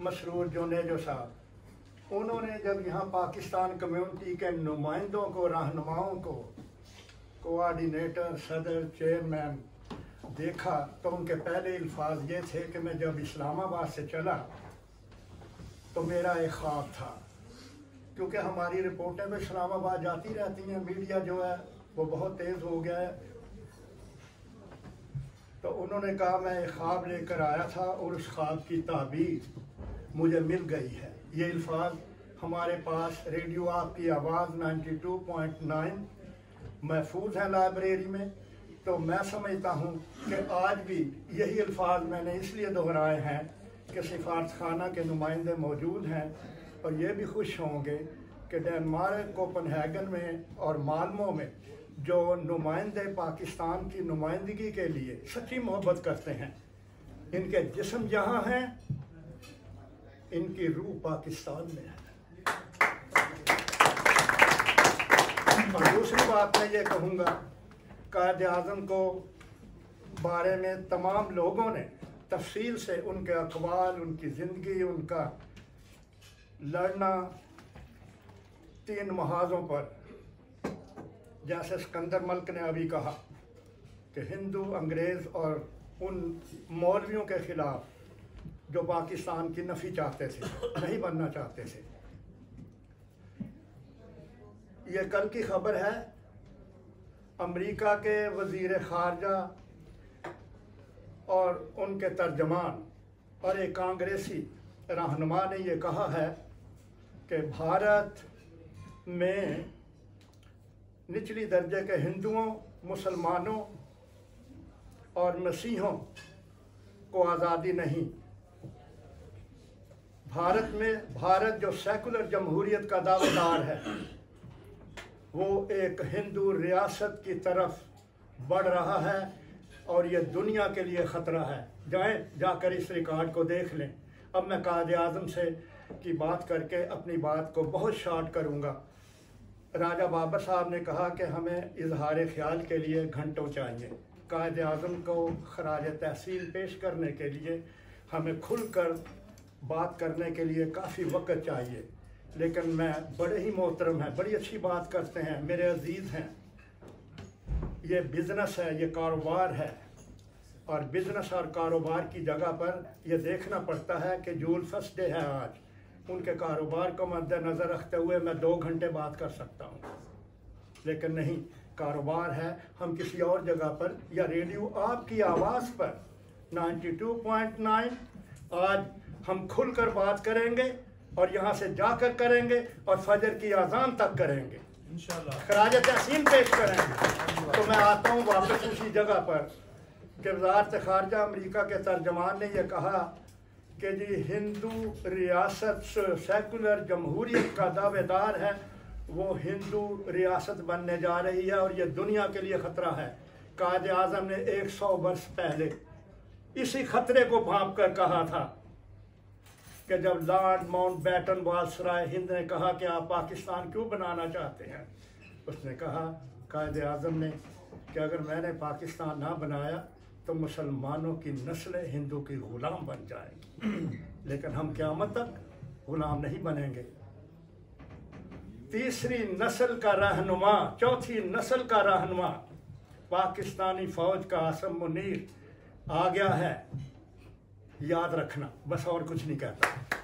मसरूर जुनेजो साहब, उन्होंने जब यहाँ पाकिस्तान कम्युनिटी के नुमाइंदों को, रहनुमाओं को, कोऑर्डिनेटर, सदर, चेयरमैन देखा तो उनके पहले अल्फाज ये थे कि मैं जब इस्लामाबाद से चला तो मेरा एक ख्वाब था, क्योंकि हमारी रिपोर्टें भी इस्लामाबाद जाती रहती हैं, मीडिया जो है वो बहुत तेज़ हो गया है। तो उन्होंने कहा मैं एक ख्वाब लेकर आया था और उस ख्वाब की ताबीर मुझे मिल गई है। ये अल्फाज हमारे पास रेडियो आपकी आवाज़ 92.9 महफूज है लाइब्रेरी में। तो मैं समझता हूँ कि आज भी यही अल्फाज मैंने इसलिए दोहराए हैं कि सिफारतखाना के नुमाइंदे मौजूद हैं और ये भी खुश होंगे कि डेनमार्क, कोपनहेगन में और माल्मो में जो नुमाइंदे पाकिस्तान की नुमाइंदगी के लिए सच्ची मोहब्बत करते हैं, इनके जिस्म जहाँ हैं, इनकी रूह पाकिस्तान में है। और दूसरी बात मैं ये कहूँगा, कायद आज़म को बारे में तमाम लोगों ने तफसील से उनके अक़वाल, उनकी ज़िंदगी, उनका लड़ना 3 महाज़ों पर, जैसे सिकंदर मलिक ने अभी कहा कि हिंदू, अंग्रेज़ और उन मौलवियों के ख़िलाफ़ जो पाकिस्तान की नफ़ी चाहते थे, नहीं बनना चाहते थे। ये कल की खबर है, अमेरिका के वज़ीर ख़ारजा और उनके तर्जमान और एक कांग्रेसी रहनुमा ने ये कहा है कि भारत में निचली दर्जे के हिंदुओं, मुसलमानों और मसीहों को आज़ादी नहीं। भारत जो सेकुलर जमहूरियत का दावेदार है, वो एक हिंदू रियासत की तरफ बढ़ रहा है और ये दुनिया के लिए ख़तरा है। जाकर इस रिकॉर्ड को देख लें। अब मैं कायद आज़म से की बात करके अपनी बात को बहुत शॉर्ट करूँगा। राजा बाबर साहब ने कहा कि हमें इजहार ख्याल के लिए घंटों चाहिए। कायद आज़म को खराज तहसील पेश करने के लिए हमें खुलकर बात करने के लिए काफ़ी वक्त चाहिए, लेकिन मैं बड़े ही मोहतरम हैं, बड़ी अच्छी बात करते हैं, मेरे अजीज़ हैं। ये बिज़नेस है, ये कारोबार है, और बिज़नेस और कारोबार की जगह पर ये देखना पड़ता है कि जूल फर्स्ट डे है आज, उनके कारोबार को मद्देनज़र रखते हुए मैं 2 घंटे बात कर सकता हूँ, लेकिन नहीं, कारोबार है। हम किसी और जगह पर या रेडियो आपकी आवाज़ पर 92.9 आज हम खुलकर बात करेंगे और यहाँ से जाकर करेंगे और फजर की अज़ान तक करेंगे, इंशाअल्लाह खराज तहसीन पेश करेंगे। तो मैं आता हूँ वापस उसी जगह पर कि वज़ारत ख़ारजा अमेरिका के तर्जमान ने यह कहा कि जी हिंदू रियासत सेकुलर जमहूरियत का दावेदार है, वो हिंदू रियासत बनने जा रही है और ये दुनिया के लिए ख़तरा है। कायद आज़म ने 100 वर्ष पहले इसी ख़तरे को भांप कर कहा था कि जब लॉर्ड माउंटबेटन वायसराय हिंद ने कहा कि आप पाकिस्तान क्यों बनाना चाहते हैं, उसने कहा कायद आज़म ने कि अगर मैंने पाकिस्तान ना बनाया तो मुसलमानों की नस्लें हिंदू की ग़ुलाम बन जाएंगी, लेकिन हम क़यामत तक ग़ुलाम नहीं बनेंगे। तीसरी नस्ल का रहनुमा, चौथी नस्ल का रहनुमा पाकिस्तानी फ़ौज का आसम मुनीर आ गया है, याद रखना, बस और कुछ नहीं कहता।